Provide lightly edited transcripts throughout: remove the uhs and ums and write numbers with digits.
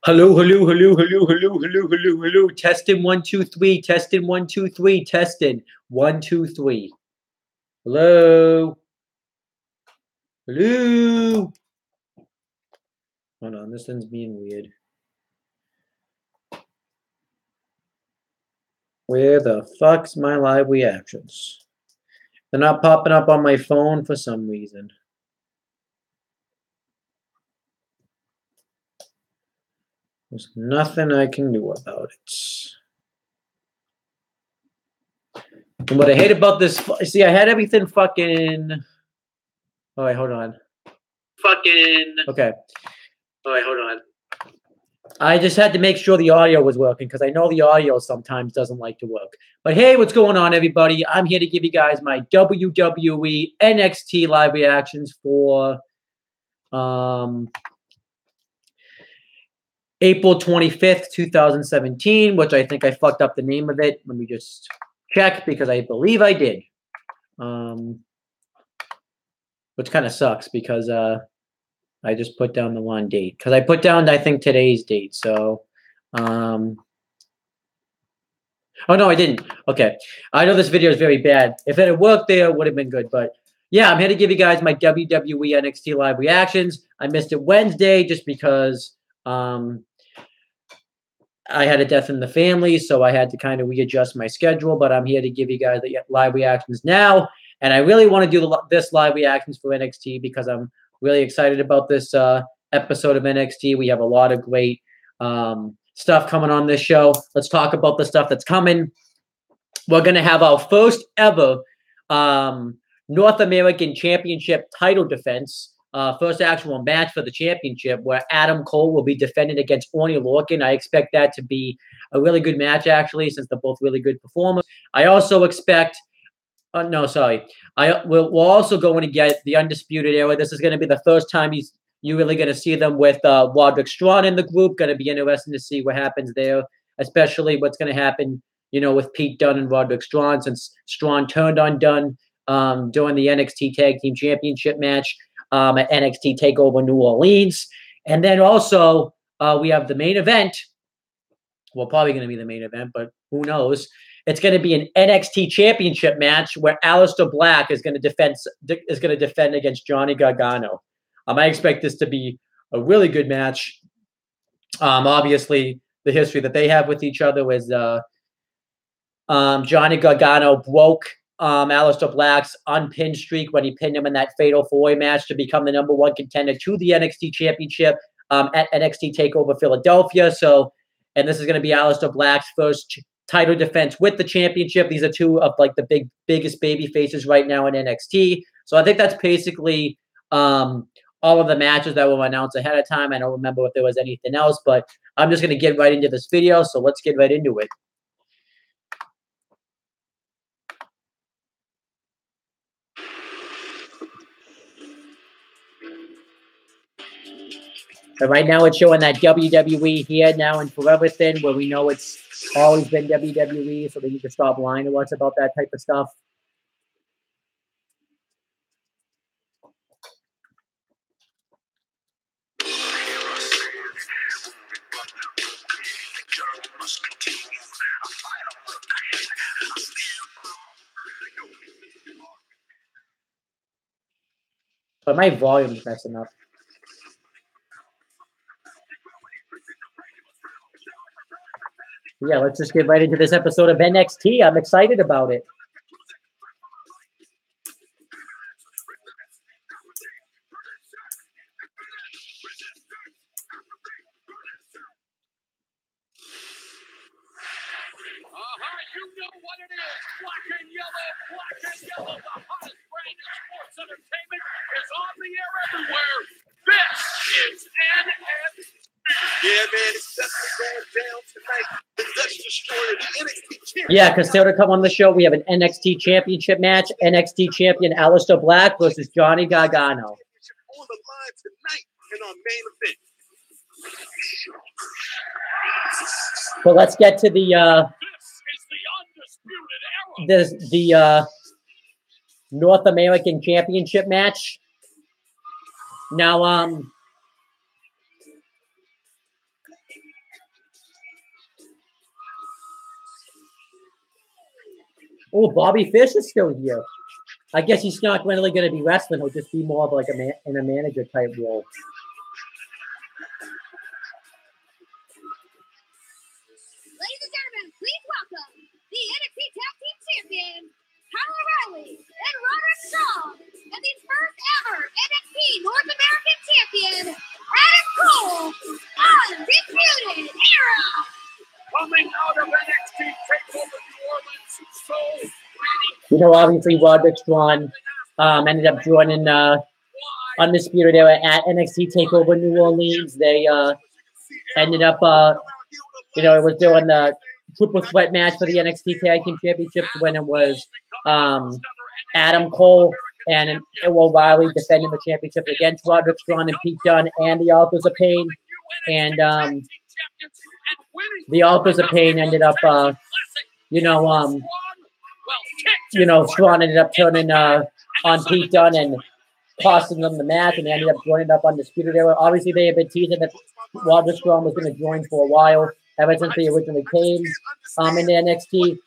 Hello, hello, hello, hello, hello, hello, hello, hello. Testing 1 2 3. Testing 1 2 3. Testing 1 2 3. Hello, hello. Hold on, this thing's being weird. Where the fuck's my live reactions? They're not popping up on my phone for some reason. There's nothing I can do about it. And what I hate about this, see, I had everything fucking. All right, hold on. Okay. All right, hold on. I just had to make sure the audio was working because I know the audio sometimes doesn't like to work. But hey, what's going on, everybody? I'm here to give you guys my WWE NXT live reactions for April 25th, 2017, which I think I fucked up the name of it. Let me just check because I believe I did. Which kind of sucks because I just put down the wrong date. Because I put down, I think, today's date. So, oh, no, I didn't. Okay. I know this video is very bad. If it had worked there, it would have been good. But, yeah, I'm here to give you guys my WWE NXT live reactions. I missed it Wednesday just because I had a death in the family, so I had to kind of readjust my schedule. But I'm here to give you guys the live reactions now. And I really want to do this live reactions for NXT because I'm really excited about this episode of NXT. We have a lot of great stuff coming on this show. Let's talk about the stuff that's coming. We're going to have our first ever North American Championship title defense. First actual match for the championship where Adam Cole will be defending against Oney Lorcan. I expect that to be a really good match, actually, since they're both really good performers. I also expect... no, sorry. We're also going to get the Undisputed Era. This is going to be the first time you're really going to see them with Roderick Strong in the group. Going to be interesting to see what happens there, especially what's going to happen, with Pete Dunne and Roderick Strong, since Strong turned on Dunne during the NXT Tag Team Championship match at NXT TakeOver New Orleans. And then also we have the main event. Well, probably going to be the main event, but who knows? It's going to be an NXT Championship match where Aleister Black is going to defend against Johnny Gargano. I expect this to be a really good match. Obviously, the history that they have with each other is Johnny Gargano broke Aleister Black's unpinned streak when he pinned him in that Fatal 4-Way match to become the #1 contender to the NXT Championship at NXT TakeOver Philadelphia. So, and this is going to be Aleister Black's first title defense with the championship. These are two of like the biggest baby faces right now in NXT. So I think that's basically all of the matches that were announced ahead of time. I don't remember if there was anything else, but I'm just going to get right into this video. So let's get right into it. But right now it's showing that WWE here now and forever thing where we know it's always been WWE, so they need to stop lying to us about that type of stuff. But my volume's messing up. Yeah, let's just get right into this episode of NXT. I'm excited about it. You know what it is. Black and yellow, the hottest brand of sports entertainment is on the air everywhere. This is NXT. Yeah, man, it's definitely going down tonight. The Dutch Destroyer, the NXT champion. Yeah, because still to come on the show, we have an NXT Championship match. NXT champion Aleister Black versus Johnny Gargano. On the line tonight in our main event. But let's get to the North American Championship match. Now, Oh, Bobby Fish is still here. I guess he's not really going to be wrestling. He'll just be more of like in a manager type role. Ladies and gentlemen, please welcome the NXT Tag Team Champions, Kyle O'Reilly and Roderick Strong, and the first ever NXT North American Champion, Adam Cole, Undisputed Era. Coming out of NXT TakeOver New Orleans, so ready. You know, obviously Roderick Strong ended up joining Undisputed Era at NXT TakeOver New Orleans. They ended up, you know, it was doing the triple threat match for the NXT Tag Team Championships when it was Adam Cole and O'Reilly defending the championship against Roderick Strong and Pete Dunne and the Authors of Pain. And the Authors of Pain ended up, Strong ended up turning on Pete Dunne and costing them the match, and they ended up joining up Undisputed Era. Obviously, they had been teasing that Roderick Strong was going to join for a while, ever since they originally came in the NXT.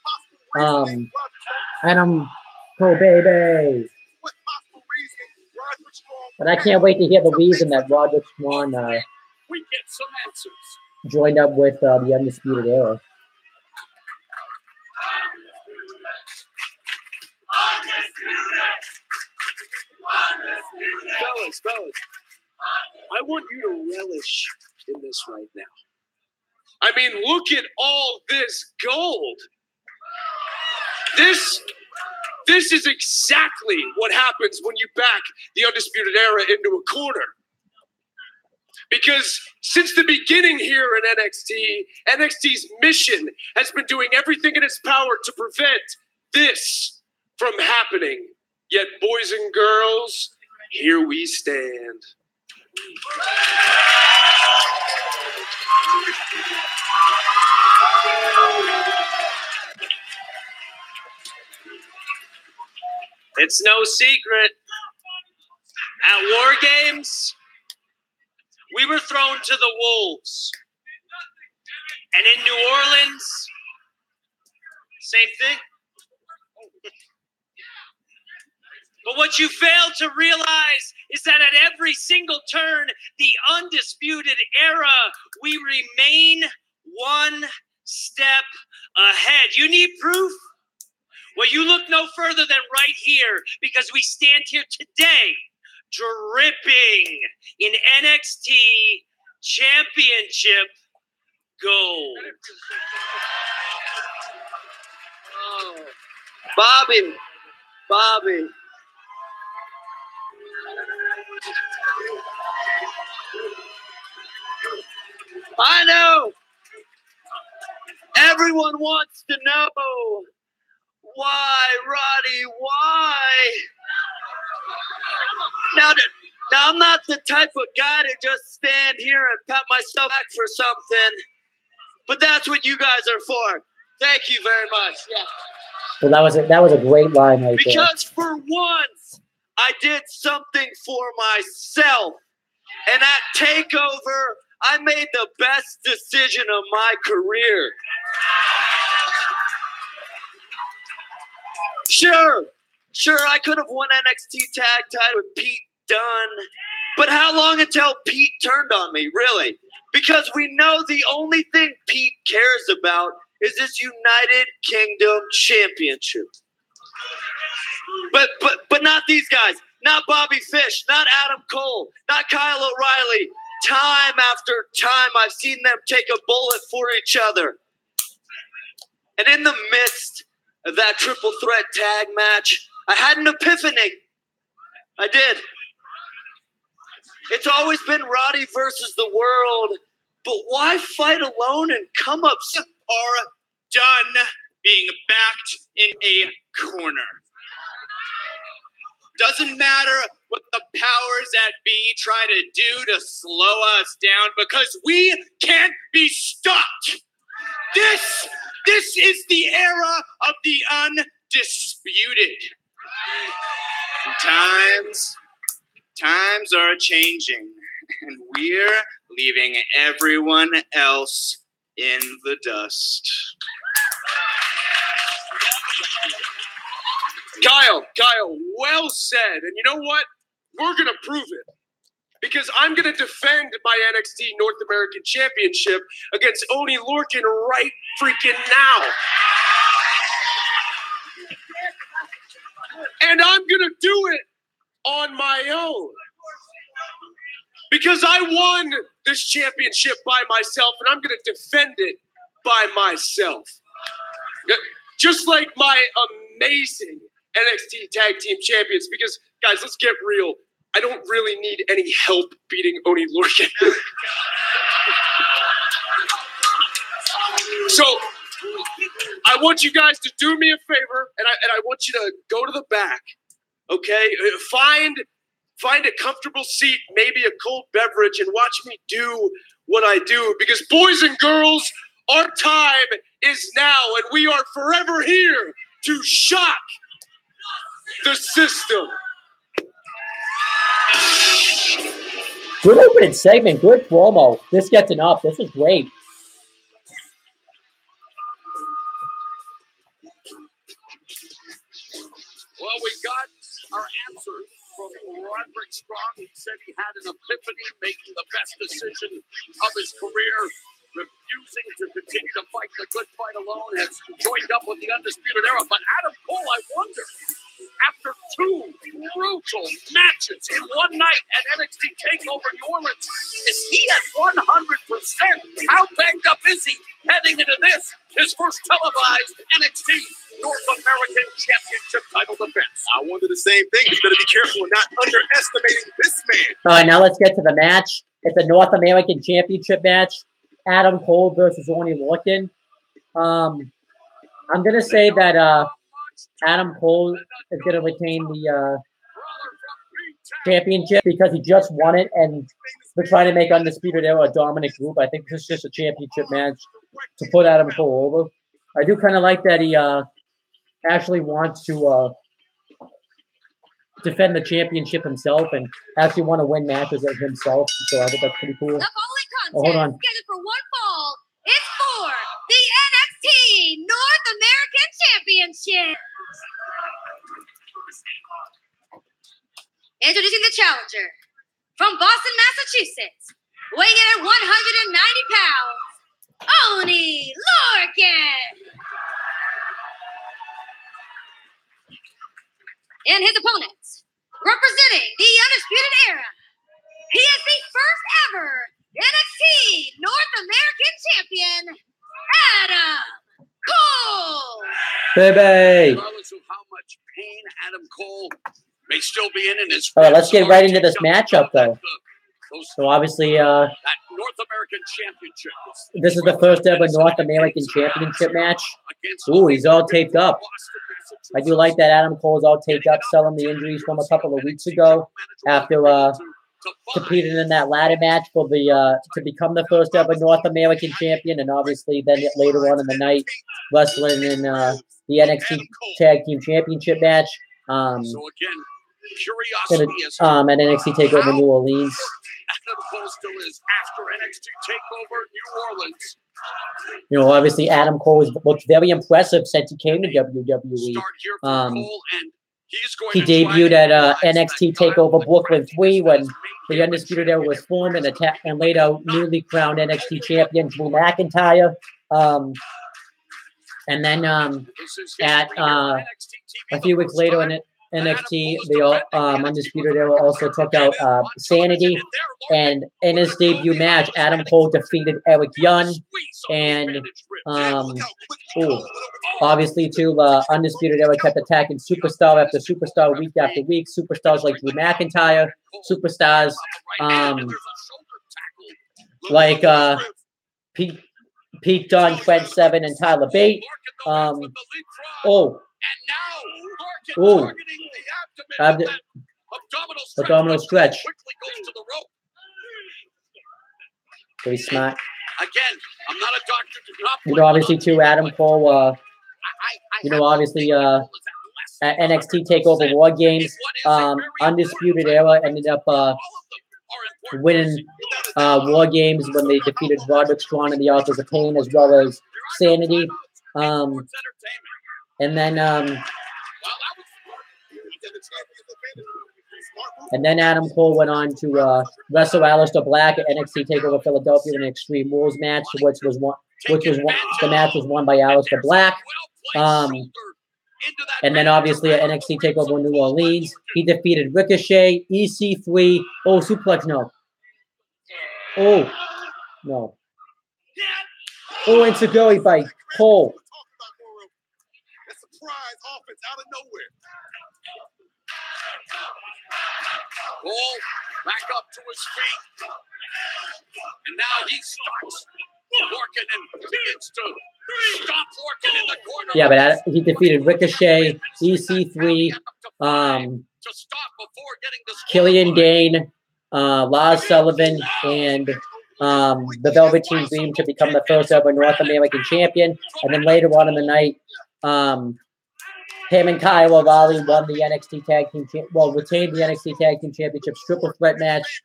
Adam Cole, baby. But I can't wait to hear the reason that Roderick Strong joined up with the Undisputed Era. Fellas, I want you to relish in this right now. I mean, look at all this gold. This is exactly what happens when you back the Undisputed Era into a corner. Because since the beginning here in NXT, NXT's mission has been doing everything in its power to prevent this from happening. Yet, boys and girls, here we stand. It's no secret. At War Games, we were thrown to the wolves. And in New Orleans, same thing. But what you fail to realize is that at every single turn, the Undisputed Era, we remain one step ahead. You need proof? Well, you look no further than right here, because we stand here today dripping in NXT Championship gold. Oh, Bobby. I know. Everyone wants to know why, Roddy, why? Now, I'm not the type of guy to just stand here and pat myself back for something, but that's what you guys are for. Thank you very much. Yeah. Well, that was a great line right there. Because for once, I did something for myself. And at TakeOver, I made the best decision of my career. Sure, I could have won NXT Tag Title with Pete Dunne. But how long until Pete turned on me, really? Because we know the only thing Pete cares about is this United Kingdom Championship. But not these guys. Not Bobby Fish. Not Adam Cole. Not Kyle O'Reilly. Time after time, I've seen them take a bullet for each other. And in the midst of that triple threat tag match, I had an epiphany. I did. It's always been Roddy versus the world, but why fight alone and come up? Are done being backed in a corner. Doesn't matter what the powers that be try to do to slow us down, because we can't be stopped. This is the era of the undisputed. Times are changing, and we're leaving everyone else in the dust. Kyle, well said. And you know what? We're going to prove it. Because I'm going to defend my NXT North American Championship against Oni Lorcan right freaking now. And I'm going to do it on my own. Because I won this championship by myself, and I'm going to defend it by myself. Just like my amazing NXT Tag Team Champions. Because, guys, let's get real. I don't really need any help beating Oni Lorcan. So I want you guys to do me a favor, and I want you to go to the back, okay? Find a comfortable seat, maybe a cold beverage, and watch me do what I do. Because boys and girls, our time is now, and we are forever here to shock the system. Good opening segment. Good promo. This gets an up. This is great. Well, we got our answer from Roderick Strong. He said he had an epiphany, making the best decision of his career, refusing to continue to fight the good fight alone, has joined up with the Undisputed Era. But Adam Cole, I wonder, after 2 brutal matches in one night at NXT TakeOver New Orleans, is he at 100%? How banged up is he heading into this, his first televised NXT North American Championship title defense? I wonder the same thing. You better be careful and not underestimating this man. All right, now let's get to the match. It's a North American Championship match. Adam Cole versus Oni Lorcan. I'm going to say that Adam Cole is going to retain the championship because he just won it, and we're trying to make Undisputed Era a dominant group. I think this is just a championship match to put Adam Cole over. I do kind of like that he actually wants to defend the championship himself and actually want to win matches himself. So I think that's pretty cool. The following contest, hold on. scheduled for one fall, is for the NXT North American Championship. Introducing the challenger from Boston, Massachusetts, weighing in at 190 pounds, Oni Lorcan. And his opponents, representing the Undisputed Era, he is the first ever NXT North American Champion, Adam Cole. Baby. Regardless of how much pain Adam Cole may still be in his. All right, let's get right into this matchup, though. So obviously, that North American Championship. this is the first ever North American Championship match. Ooh, he's all taped up. I do like that Adam Cole's all taped up, selling the injuries from a couple of weeks ago after competing in that ladder match for the to become the first ever North American champion, and obviously then later on in the night wrestling in the NXT Tag Team Championship match. So again, curiosity is at NXT TakeOver New Orleans. Adam Cole still is after NXT TakeOver New Orleans. You know, obviously Adam Cole has looked very impressive since he came to WWE. He debuted at NXT TakeOver Brooklyn 3 when the Undisputed Era was formed and laid out newly crowned NXT champion Drew McIntyre. And then at a few weeks later in NXT, the Undisputed Era also took out Sanity. And in his debut match, Adam Cole defeated Eric Young. And obviously, too, Undisputed Era kept attacking Superstar after Superstar, week after week. Superstars like Drew McIntyre, superstars like Pete Dunne, Trent Seven, and Tyler Bate. Abdominal stretch. Pretty smart. Again, I'm not a doctor. You know, obviously, too, Adam Cole, you know, obviously, at NXT TakeOver War Games, Undisputed Era ended up winning War Games when they defeated Roderick Strong and the Authors of Pain, as well as Sanity. And then Adam Cole went on to wrestle Aleister Black at NXT TakeOver Philadelphia in an Extreme Rules match, the match was won by Aleister Black. And then obviously at NXT TakeOver New Orleans, he defeated Ricochet, EC3. Oh, suplex, no. Oh, no. Oh, and Seguri by Cole. Surprise offense out of nowhere. Cole back up to his feet. And now he starts working and begins to stop working in the corner. Yeah, but he defeated Ricochet, EC3, Killian Dane, Lars Sullivan, and the Velveteen Dream to become the first ever North American champion. And then later on in the night, him and Kyle O'Reilly won the NXT Tag Team, retained the NXT Tag Team Championships triple threat match,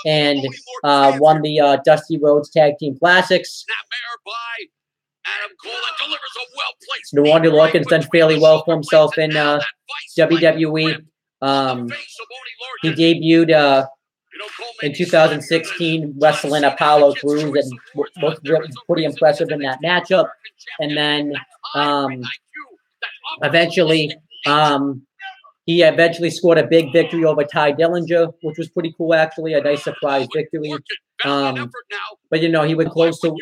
and won the Dusty Rhodes Tag Team Classics. Wonder Larkin's done fairly well for himself in WWE. He debuted in 2016 wrestling Apollo Crews and was pretty impressive in that matchup. And then eventually he scored a big victory over Ty Dillinger, which was pretty cool, actually, a nice surprise victory. But, you know, he was close to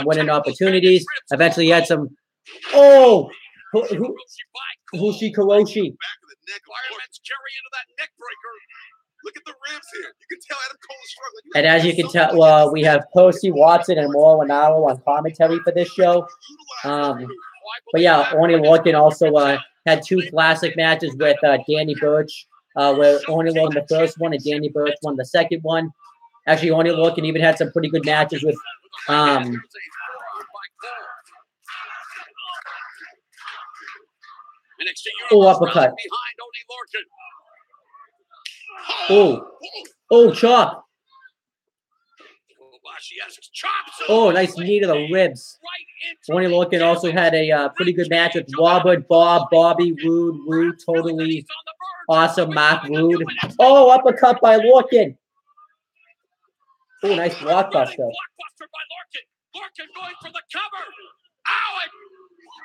winning opportunities. Eventually he had some, Hushi Kuroshi. Look at the ribs here. You can tell Adam Cole is struggling. And as you can tell, we have Percy Watson and Mauro Ranallo on commentary for this show. But yeah, Oney Lorcan also had two classic matches with Danny Burch, where Oney won the first one and Danny Burch won the second one. Actually, Oney Lorcan even had some pretty good matches with uppercut. Chop. Oh, nice knee to the ribs. Oney Lorcan also had a pretty good match with Robert, Bobby, Rude, totally awesome, Mark Rude. Oh, uppercut by Lorcan. Oh, nice blockbuster. Lorcan going for the cover. Owen!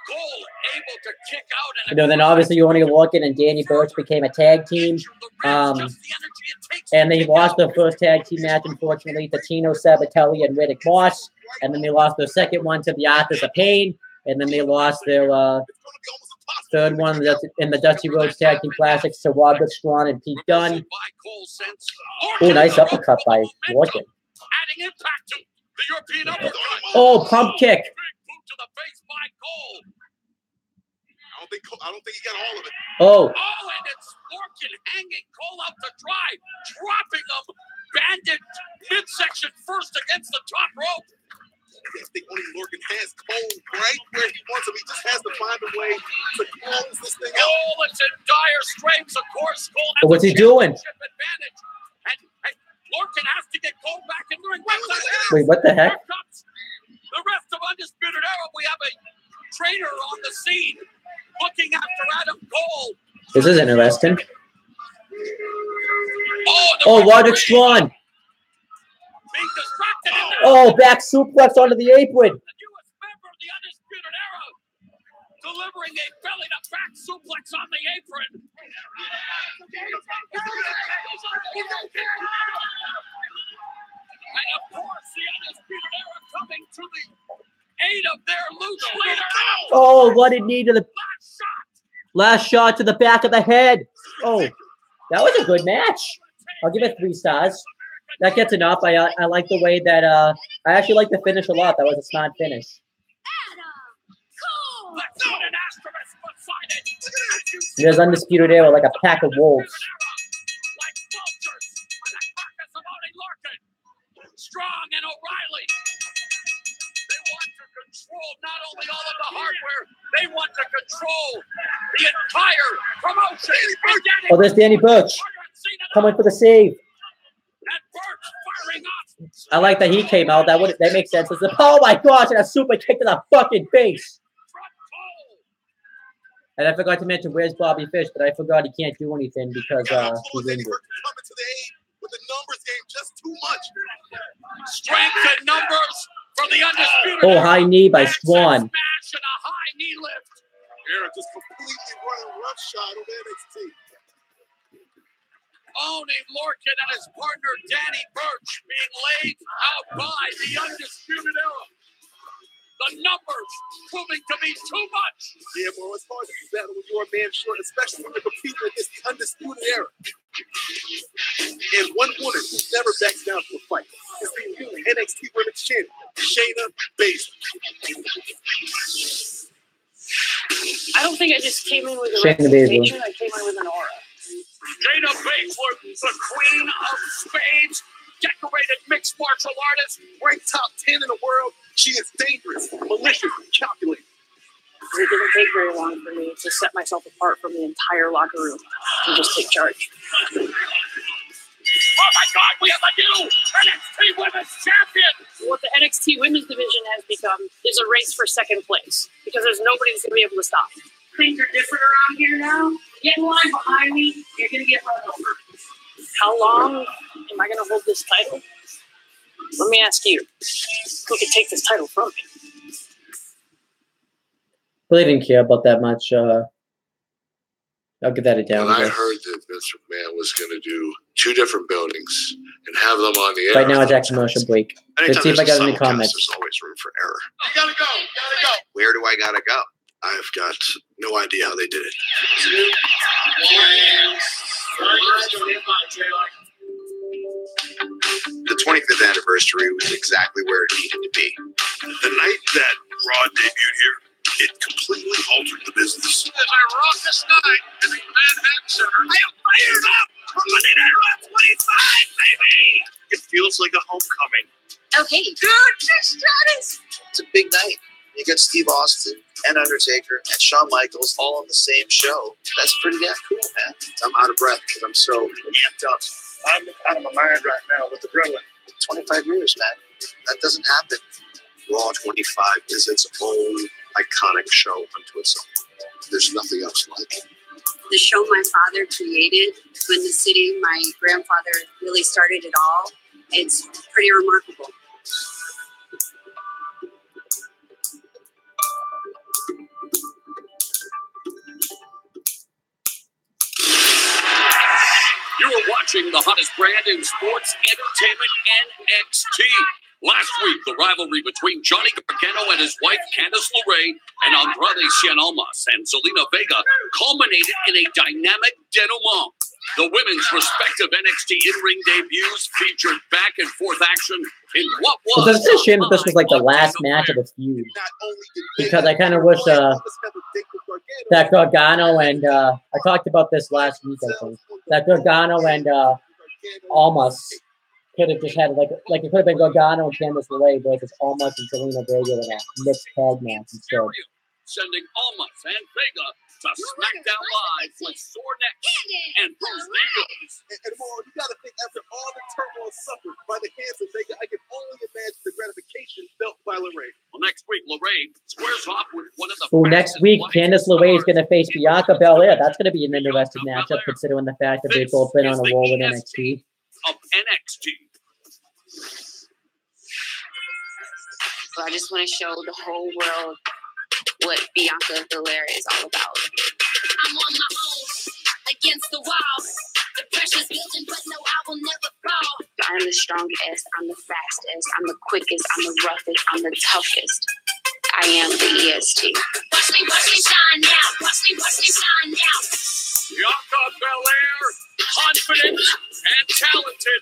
Cole able to kick out. You know, then obviously Oney Lorcan and Danny Burch became a tag team. And they lost their first tag team match, unfortunately, to Tino Sabatelli and Riddick Moss. And then they lost their second one to the Authors of Pain. And then they lost their third one in the Dusty Rhodes Tag Team Classics to Robert Strong and Pete Dunne. Oh, nice uppercut by Lorcan. Oh, pump kick. I don't think he got all of it. Oh, and it's Lorcan hanging Cole out to dry, dropping him, banded midsection first against the top rope. I think Oney Lorcan has Cole right where he wants him. He just has to find a way to close this thing out. Cole is in dire straits, of course. Cole has what's he doing? Advantage. And Lorcan has to get Cole back in the ring. Wait, what the heck? The rest of Undisputed Era, we have a trainer on the scene looking after Adam Cole. This is interesting. Oh, Roderick Strong. Oh, back suplex onto the apron. The newest member of the Undisputed Era delivering a belly to back suplex on the apron. And of course, the Undisputed Era coming to the aid of their loose leader. Oh, what a knee to the last shot to the back of the head. Oh, that was a good match. I'll give it 3 stars. That gets enough. I like the way that I actually like the finish a lot. That was a smart finish. There's Undisputed Era like a pack of wolves. Strong and O'Reilly. They want to control not only all of the hardware, they want to control the entire promotion. Oh, there's Danny Burch coming for the save. I like that he came out. That makes sense. Oh my gosh, and a super kick to the fucking face. And I forgot to mention, where's Bobby Fish? But I forgot he can't do anything because he's injured. Coming to the aid with the numbers game just too much. Strength and numbers from the undisputed. Oh, high knee by Swan. Smash and a high knee lift. Eric just completely running roughshod over NXT. Owning Lorcan and his partner Danny Burch being laid out by the undisputed era. The numbers proving to be too much. Yeah, well, it's hard to do that when you're a man short, especially when you're competing against the undisputed era. And one woman who never backs down to a fight is the new NXT Women's Champion, Shayna Baszler. I don't think I just came in with a Shayna reputation. I came in with an aura. Shayna Baszler, the queen of spades, decorated mixed martial artist, ranked top 10 in the world. She is dangerous, malicious, and calculating. It didn't take very long for me to set myself apart from the entire locker room and just take charge. Oh my God, we have a new NXT Women's Champion! What the NXT Women's Division has become is a race for second place because there's nobody that's going to be able to stop me. Things are different around here now. Get in line behind me, you're going to get run over. How long am I going to hold this title? Let me ask you, who can take this title from me? Really didn't care about that much. I'll give that a down. When I heard that Vince McMahon was going to do 2 different buildings and have them on the air. Right now it's actually commercial break. Let's see if I got any comments. There's always room for error. You gotta go, you gotta go. Where do I gotta go? I've got no idea how they did it. The 25th anniversary was exactly where it needed to be. The night that Raw debuted here, it completely altered the business. As I rock the sky in the Manhattan Center, I am fired up for Monday Night Raw 25, baby! It feels like a homecoming. Okay, dude, just Stratus. It's a big night. You got Steve Austin and Undertaker and Shawn Michaels all on the same show. That's pretty damn cool, man. I'm out of breath because I'm so amped up. I'm out of my mind right now with the adrenaline. 25 years, man. That doesn't happen. Raw 25 is its own iconic show unto itself. There's nothing else like it. The show my father created, Twin the City, my grandfather really started it all. It's pretty remarkable. You are watching the hottest brand in sports entertainment, NXT. Last week, the rivalry between Johnny Gargano and his wife, Candice LeRae, and Andrade Cien Almas and Zelina Vega culminated in a dynamic denouement. The women's respective NXT in-ring debuts featured back-and-forth action in what was... Well, it's a shame that this was like the last match of the feud. Because I kind of wish that Gargano and... I talked about this last week, I think. That Gargano and Almas could have just had, like it could have been Gargano and Candice LeRae versus Almas and Zelina Vega in a mixed tag match instead. Sending Almas and Vega to SmackDown Live with sore necks and bruised egos. And more, you got to think after all the turmoil suffered by the hands of Vega, I can only imagine the gratification felt by LeRae. Well, next week, LeRae squares off with one of the. Oh, next week, Candice LeRae is going to face Bianca Belair. That's going to be an interesting matchup, considering the fact that they've both been on a roll with NXT. Of NXT. So I just want to show the whole world what Bianca Belair is all about. I'm on my own against the wall. The pressure's building, but no, I will never fall. I'm the strongest, I'm the fastest, I'm the quickest, I'm the roughest, I'm the toughest. I am the EST. Watch me shine now. Watch me shine now. Bianca Belair, confident and talented.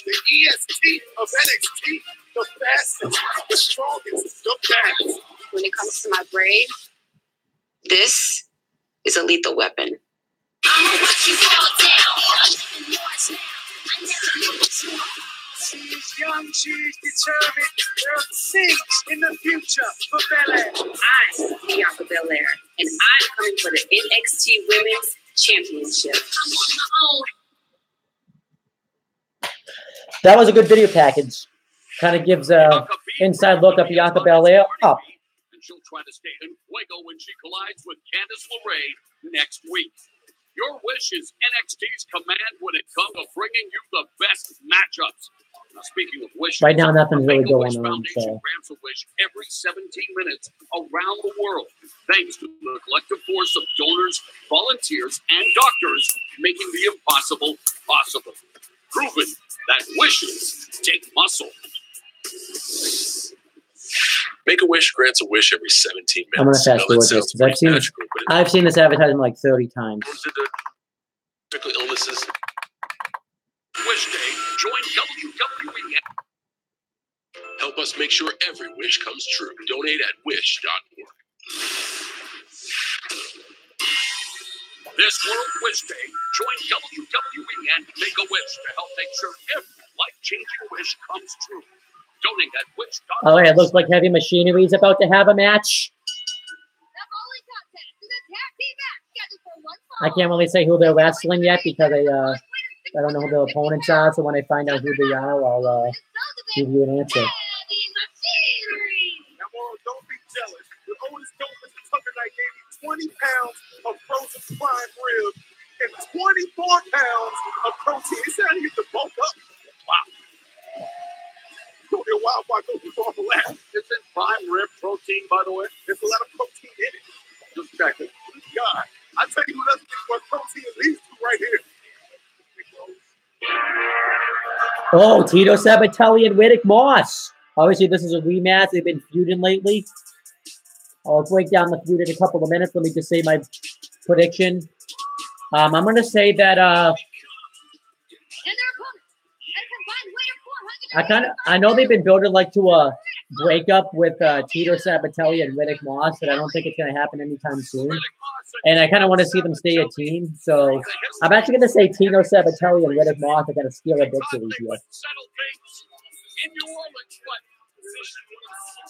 The EST of NXT, the fastest, the strongest, the best. When it comes to my braid, this is a lethal weapon. I'm gonna watch you fall down. She's young, she's determined. There are things in the future for Belair. I'm Bianca Belair, and I'm coming for the NXT Women's Championship. I'm on my own. That was a good video package. Kind of gives a inside look of Bianca Belair up. And she'll try to stay in Fuego when she collides with Candice LeRae next week. Your wish is NXT's command when it comes to bringing you the best matchups. Now, speaking of wishes, Right now, nothing's really Make-A-Wish going on. Foundation So. grants a wish every 17 minutes around the world, thanks to the collective force of donors, volunteers, and doctors making the impossible possible. Proven that wishes take muscle. Make-A-Wish grants a wish every 17 minutes. I'm gonna fast forward this sounds because pretty magical, but I've seen this advertisement like 30 times. critical illnesses. Wish Day, join WWE. Help us make sure every wish comes true. Donate at wish.org. This World Wish Day, join WWE and make a wish to help make sure every life-changing wish comes true. Donate at wish.org. Oh, yeah, it looks like Heavy Machinery is about to have a match. The bowling contest is a tag team match scheduled for one fall. I can't really say who they're wrestling yet because I don't know who their opponents are. So when I find out who they are, I'll give you an answer. Heavy Machinery. Now, don't be jealous. The oldest dope Mr. Tucker Knight gave me 20 pounds of frozen prime rib and 24 pounds of protein. He said I need to bulk up. Wow. Don't be a wild boy go through all the laugh. Isn't prime rib protein, by the way? There's a lot of protein in it. Just check it. God, I tell you who doesn't get more protein than these two right here. Oh, Tito Sabatelli and Riddick Moss. Obviously, this is a rematch. They've been feuding lately. I'll break down the feud in a couple of minutes. Let me just say my prediction. I'm going to say that And their opponent, at a combined weight of 400. I know they've been building like to a breakup with Tito Sabatelli and Riddick Moss, but I don't think it's going to happen anytime soon. And I kind of want to see them stay a team. So I'm actually going to say Tito Sabatelli and Riddick Moss are going to steal a victory here. In New Orleans, but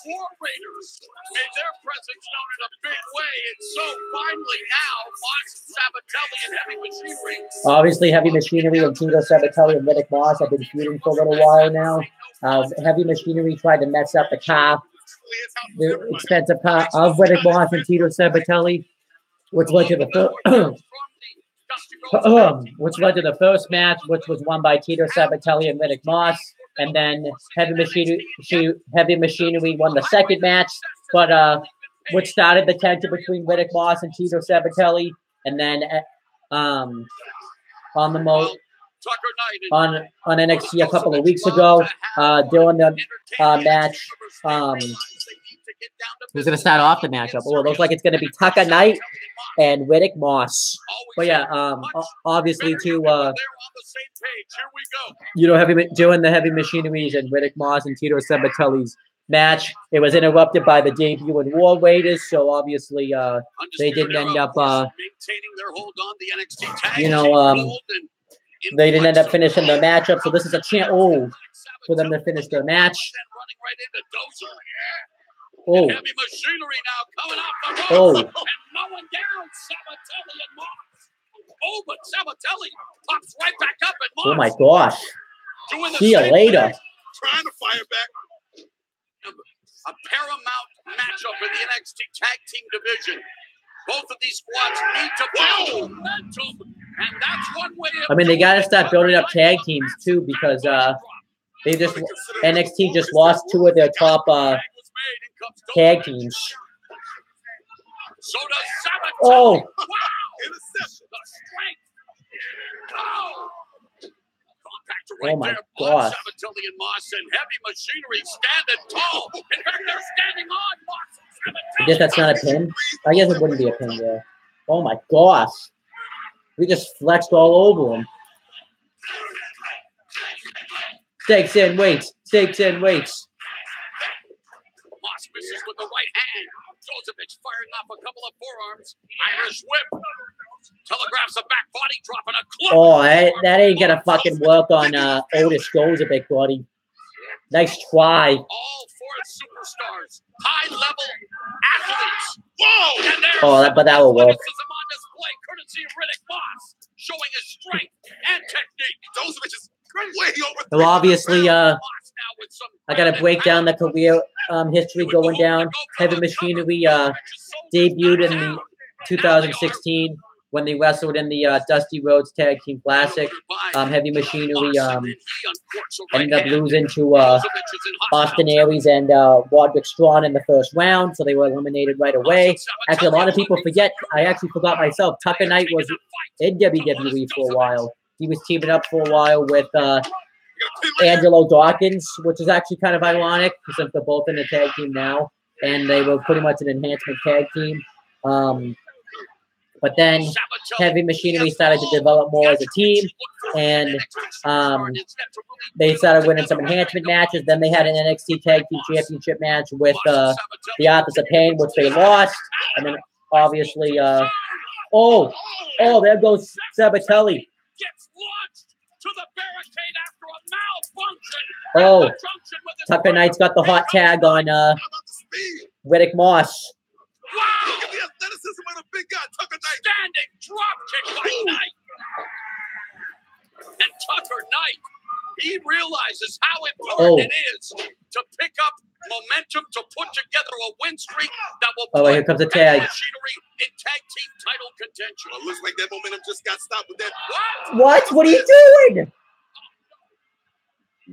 four Raiders made their presence known in a big way, and so finally now, Moss, Sabatelli, and Heavy Machinery. Obviously, Heavy Machinery and Tito Sabatelli and Riddick Moss have been feuding for a little while now. Heavy Machinery tried to mess up the expensive car of Riddick Moss and Tito Sabatelli, which led to the first match, which was won by Tito Sabatelli and Riddick Moss. And then Heavy Machinery won the second match, but which started the tension between Riddick Moss and Tito Sabatelli. And then on NXT a couple of weeks ago, during the match, who's going to start off the matchup? Oh, it looks like it's going to be Tucker Knight and Riddick Moss. But yeah, obviously doing the Heavy Machineries and Riddick Moss and Tito Sabatelli's match. It was interrupted by the debut in War Raiders, so obviously they didn't end up, they didn't end up finishing their matchup. So this is a chance for them to finish their match. Oh. Heavy Machinery now coming off the rope and mowing down Sabatelli and Moss. Oh, but Sabatelli pops right back up and Moss. Oh my gosh. See you later. Trying to fire back. A paramount matchup in the NXT Tag Team Division. Both of these squads need to build momentum, and that's one way. I mean, they got to start building up tag teams too, because NXT just lost two of their top tag teams. So does Sabatelli. Oh. Wow. Interception. The strength. Oh. Right, oh my gosh. Sabatelli and Moss and Heavy Machinery standing tall. In fact, they're standing on Moss. I guess that's not a pin. I guess it wouldn't be a pin there. Oh my gosh. We just flexed all over him. Stakes in weights. Stakes in weights. Moss misses with the right hand. Josevich firing off a couple of forearms. Irish whip. Telegraphs a back body drop and a club. Oh, that ain't gonna fucking work on Otis Josevich, buddy. Nice try. All four superstars, high-level athletes. Whoa! But that will work. Him on display, courtesy of Riddick Moss, showing his strength and technique. Josevich is way over. Well, obviously, I got to break down the career history going down. Heavy Machinery debuted in the 2016 when they wrestled in the Dusty Rhodes Tag Team Classic. Heavy Machinery ended up losing to Austin Aries and Roderick Strong in the first round, so they were eliminated right away. Actually, a lot of people forget. I actually forgot myself. Tucker Knight was in WWE for a while. He was teaming up for a while with Angelo Dawkins, which is actually kind of ironic since they're both in the tag team now, and they were pretty much an enhancement tag team. But then Heavy Machinery started to develop more as a team, and they started winning some enhancement matches. Then they had an NXT Tag Team Championship match with the Authors of Pain, which they lost. And then obviously, there goes Sabatelli. Oh, Tucker Knight's got the hot tag on Riddick Moss. Wow! Look at the athleticism of the big guy, Tucker Knight. Standing drop kick by Knight. And Tucker Knight, he realizes how important it is to pick up momentum to put together a win streak that will put here comes a tag. Machinery in tag team title contention. Well, looks like that momentum just got stopped with that. What? What are you doing?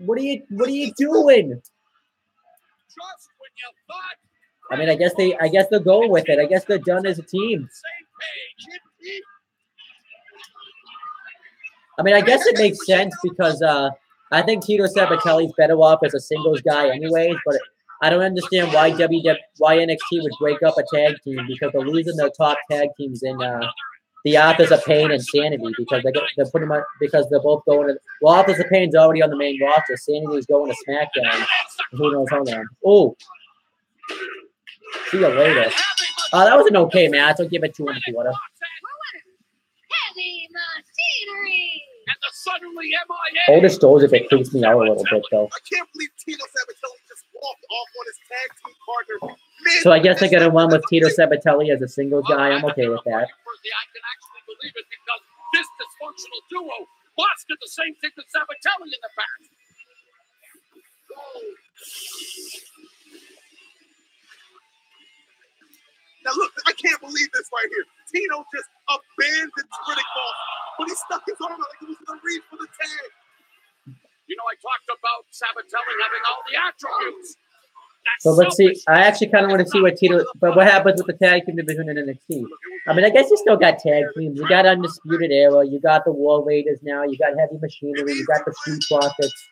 What are you doing? Just when you thought. I mean, I guess they're going with it. I guess they're done as a team. I mean, I guess it makes sense because I think Tito Sabatelli's better off as a singles guy anyways, but I don't understand why NXT would break up a tag team because they're losing their top tag teams in the Authors of Pain and Sanity because they're pretty much because they're both going to Authors of Pain's already on the main roster. Sanity's going to SmackDown. Who knows how long? Oh. See you later. That was an okay match. I'll give it 2 and a quarter. Heavy Machinery. And the suddenly MIA. All this doors a bit creeps me out a little bit though. I can't believe Tito Sabatelli just walked off on his tag team partner. So I guess they're gonna run with Tito Sabatelli as a singles guy. I'm okay with that. I can actually believe it because this dysfunctional duo Moss did the same thing to Sabatelli in the past. Now look, I can't believe this right here. Tino just abandoned Riddick Moss, but he stuck his arm out like he was going to reach for the tag. You know, I talked about Sabatelli having all the attributes. So let's see. I actually kind of want to see what Tito. But what happens with the tag team division in NXT? I mean, I guess you still got tag teams. You got Undisputed Era. You got the War Raiders now. You got Heavy Machinery. You got the Street Profits.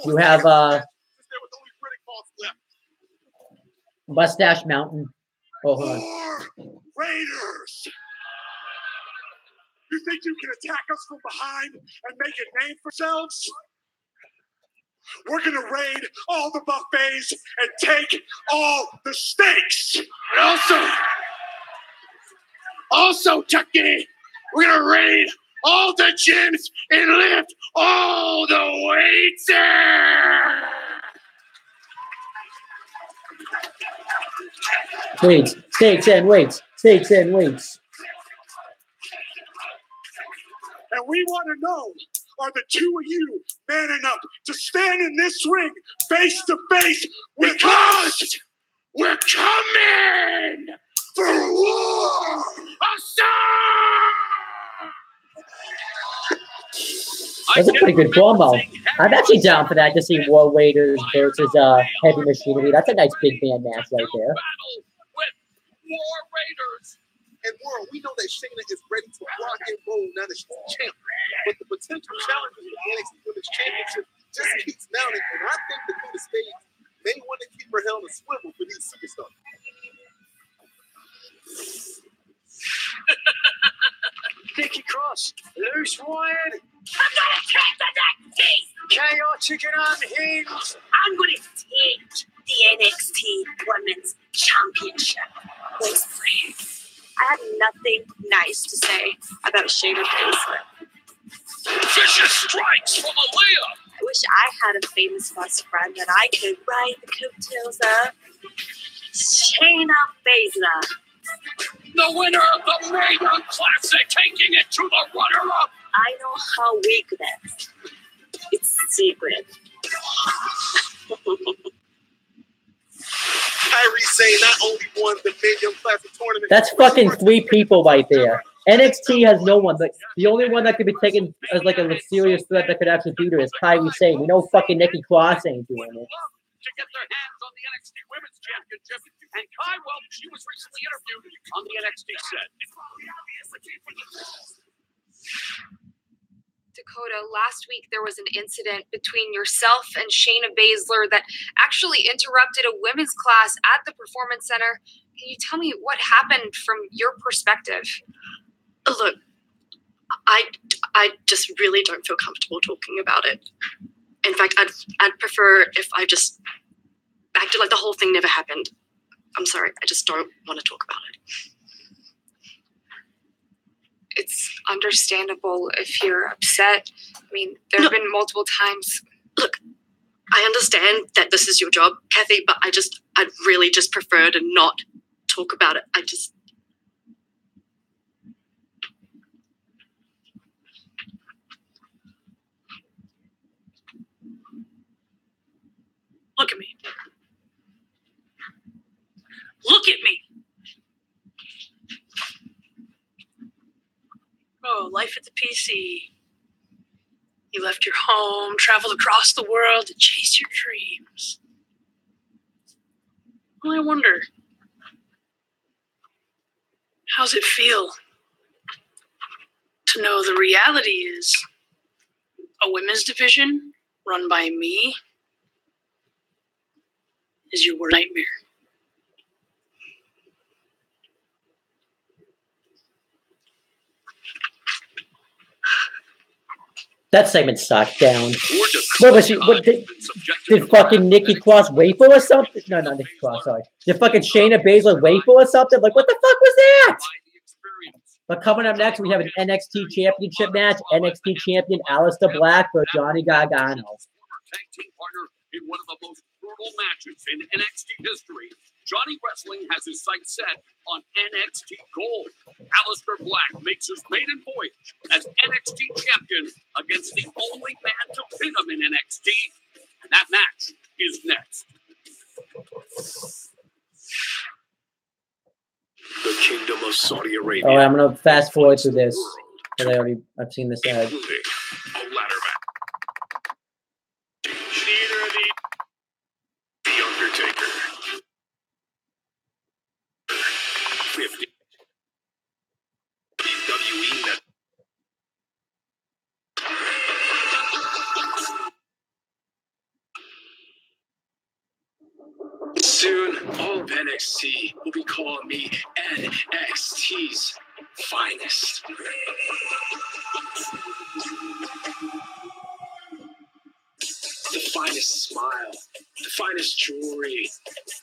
You have Mustache Mountain. Oh, hold on. Raiders. You think you can attack us from behind and make a name for yourselves? We're going to raid all the buffets and take all the steaks. And also, Chucky, we're going to raid all the gyms and lift all the weights. Weights, steaks and weights, steaks and weights. And we want to know, are the two of you man enough to stand in this ring face to face because we're coming for war? That's a pretty good promo. I'm actually down for that to see War Raiders versus Heavy Machinery. That's a nice big man match right there. War Raiders. And World, we know that Shayna is ready to rock and roll now that she's a champ. But the potential challenges in the NXT Women's Championship just keeps mounting. And I think the Queen of Spades may want to keep her hell in a swivel for these superstars. Nikki Cross, loose wired, I'm gonna take the neck piece. chaotic and unhinged. I'm gonna take the NXT Women's Championship. Boyfriend. I have nothing nice to say about Shayna Baszler. Vicious strikes from Aaliyah. I wish I had a famous best friend that I could ride the coattails of. Shayna Baszler. The winner of the Major Classic, taking it to the runner-up. I know how weak it is. It's secret. That's fucking 3 people right there. NXT has no one. Like, the only one that could be taken as like a serious threat that could actually beat her is Kairi Sane. We know fucking Nikki Cross ain't doing it. To get their hands on the NXT Women's Championship, and Kai, well, she was recently interviewed on the NXT set. Dakota, last week there was an incident between yourself and Shayna Baszler that actually interrupted a women's class at the Performance Center. Can you tell me what happened from your perspective? Look, I just really don't feel comfortable talking about it. In fact, I'd prefer if I just acted like the whole thing never happened. I'm sorry, I just don't want to talk about it. It's understandable if you're upset. I mean, there have been multiple times. Look, I understand that this is your job, Kathy, but I'd really just prefer to not talk about it. Look at me. Look at me. Oh, life at the PC. You left your home, traveled across the world to chase your dreams. Well, I wonder, how's it feel to know the reality is a women's division run by me is your worst nightmare? That segment sucked down. Did fucking Nikki Cross wait for or something? No, not Nikki Cross, sorry. Did fucking Shayna Baszler wait for or something? Like, what the fuck was that? But coming up next, we have an NXT Championship match. NXT Champion Aleister Black for Johnny Gargano. Tag team partner in one of the most brutal matches in NXT history. Johnny Wrestling has his sights set on NXT Gold. Aleister Black makes his maiden voyage as NXT champion against the only man to pin him in NXT. And that match is next. The Kingdom of Saudi Arabia. Oh, I'm gonna fast forward to this because I've seen this ad. Including a ladder match. Neither of The Undertaker. 50. WWE Net. Soon, all of NXT will be calling me NXT's finest. The finest smile, the finest jewelry,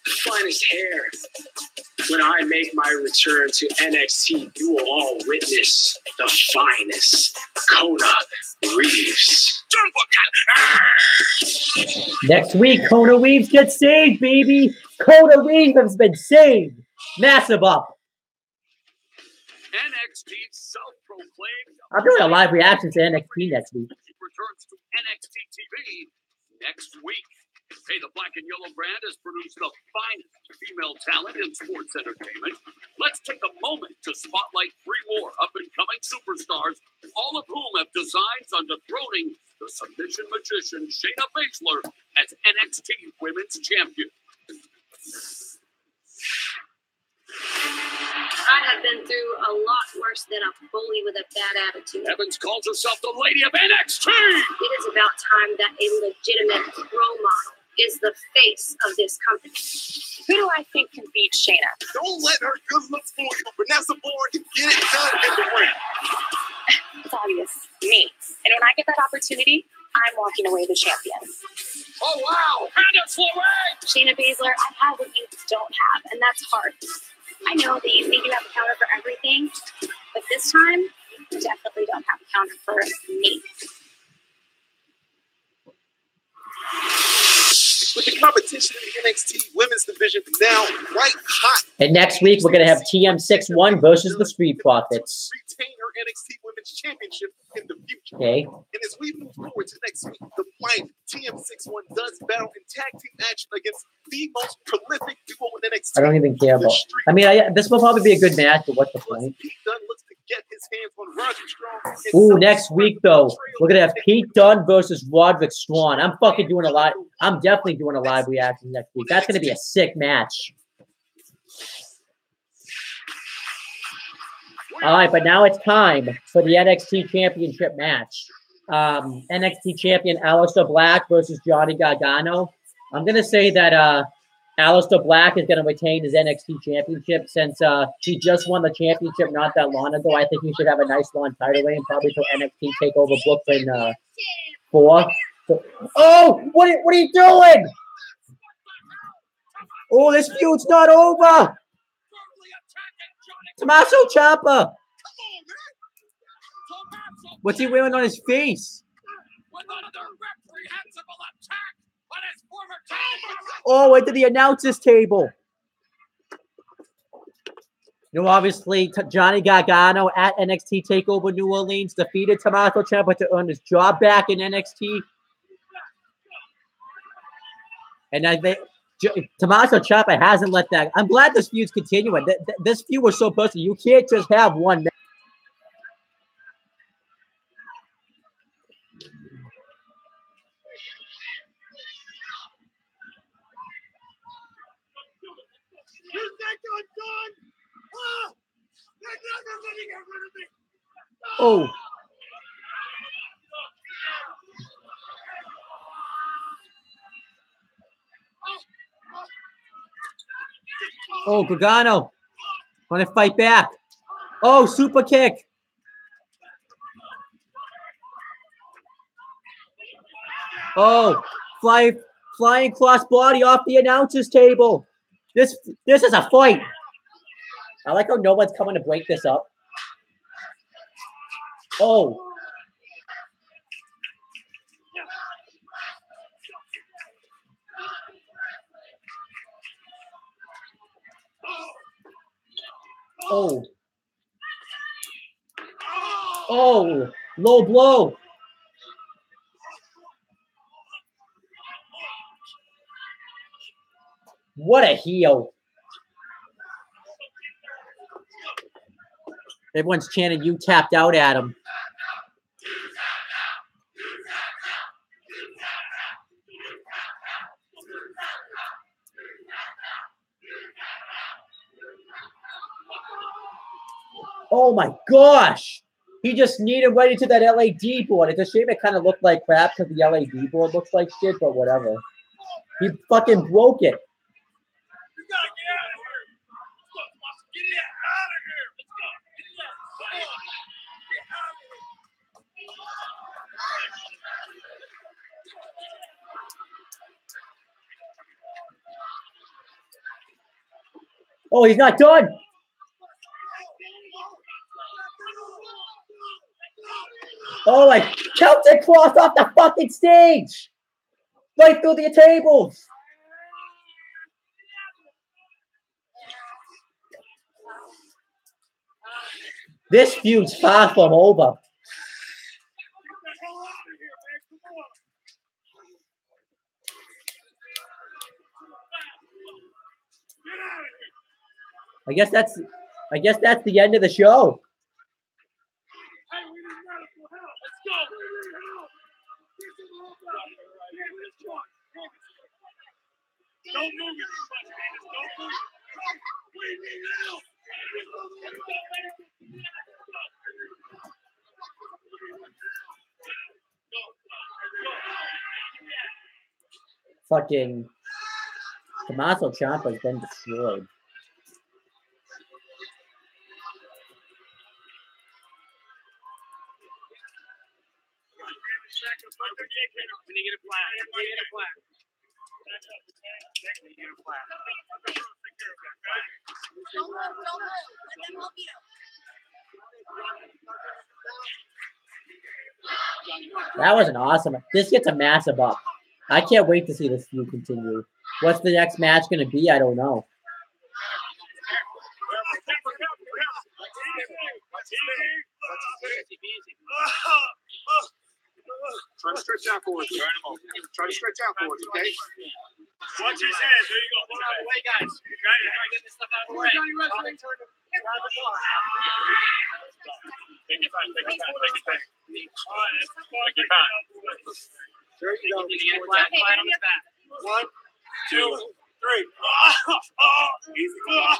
the finest hair. When I make my return to NXT, you will all witness the finest Kona Reeves. Next week, Kona Reeves gets saved, baby. Kona Reeves has been saved. Massive up. NXT's self-proclaimed. I'm doing a live reaction to NXT next week. Returns to NXT TV next week. Hey, the Black and Yellow brand has produced the finest female talent in sports entertainment. Let's take a moment to spotlight 3 more up-and-coming superstars, all of whom have designs on dethroning the submission magician Shayna Baszler as NXT Women's Champion. I have been through a lot worse than a bully with a bad attitude. Evans calls herself the Lady of NXT. It is about time that a legitimate role model is the face of this company. Who do I think can beat Shayna? Don't let her good looks fool you. Vanessa Bourne can get it done in the ring. It's obvious, me. And when I get that opportunity, I'm walking away the champion. Oh, wow. Candice LeRae. Shayna Baszler, I have what you don't have, and that's hard. I know that you think you have a counter for everything, but this time, you definitely don't have a counter for me. With the competition in the NXT Women's Division now right hot. And next week, we're going to have TM61 versus the Street Profits. Retain her NXT Women's Championship in the future. Okay. And as we move forward to next week, the mighty TM61 does battle in tag team action against the most prolific duo in NXT. I don't even care about. I mean, this will probably be a good match, but what's the point? Pete Dunne looks to get his hands on Roderick Strong. Ooh, next week though, we're gonna have Pete Dunne versus Roderick Strong. I'm fucking doing a lot. I'm definitely doing a live reaction next week. That's gonna be a sick match. All right, but now it's time for the NXT Championship match. NXT Champion Aleister Black versus Johnny Gargano. I'm gonna say that Aleister Black is going to retain his NXT Championship since he just won the championship not that long ago. I think he should have a nice long title reign, probably till NXT TakeOver Brooklyn 4. Oh, what are you doing? Oh, this feud's not over. Tommaso Ciampa. What's he wearing on his face? Oh, into the announcers table. You know, obviously, Johnny Gargano at NXT TakeOver New Orleans defeated Tommaso Ciampa to earn his job back in NXT. And Tommaso Ciampa hasn't let that. I'm glad this feud's continuing. This feud was so personal. You can't just have one match. You think I'm done? Oh, they're never going to get rid of me. Oh. Oh, Gargano. Want to fight back. Oh, super kick. Oh, flying cross body off the announcer's table. This is a fight. I like how no one's coming to break this up. Oh. Oh. Oh, low blow. What a heel. Everyone's chanting, "You tapped out at him." Oh my gosh. He just kneed him right into that LAD board. It's a shame it kind of looked like crap because the LAD board looks like shit, but whatever. He fucking broke it. Oh, he's not done. Oh, like Celtic cross off the fucking stage. Right through the tables. This feud's far from over. I guess that's the end of the show. Don't move it. Don't move it. We need help. Fucking Tommaso Ciampa's been destroyed. When you get a flag, when you get a flag. Don't move. Let them help you. That was an awesome. This gets a massive up. I can't wait to see this feud continue. What's the next match going to be? I don't know. Try to stretch out for us. Try to stretch out for us, okay? Watch his head. There you go. Hold on. Wait, guys. Try to get this stuff out of the way. Take your time. Take your time. Take your time. Take your time. There you go. Flat on his back. 1, 2, 3. Easy. Come on,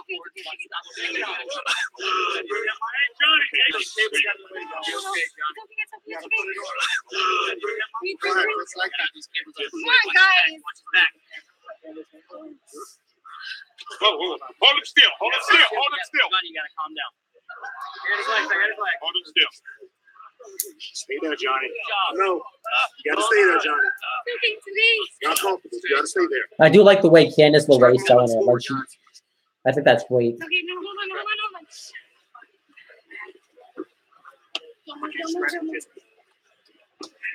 guys. Hold him still. Hold him still. Hold him still. You gotta calm down. Hold him still. Stay there, Johnny. No. You gotta stay there, Johnny. Not comfortable. You gotta stay there. I do like the way Candice LeRae's selling it. Like I think that's great. Okay, no, hold on.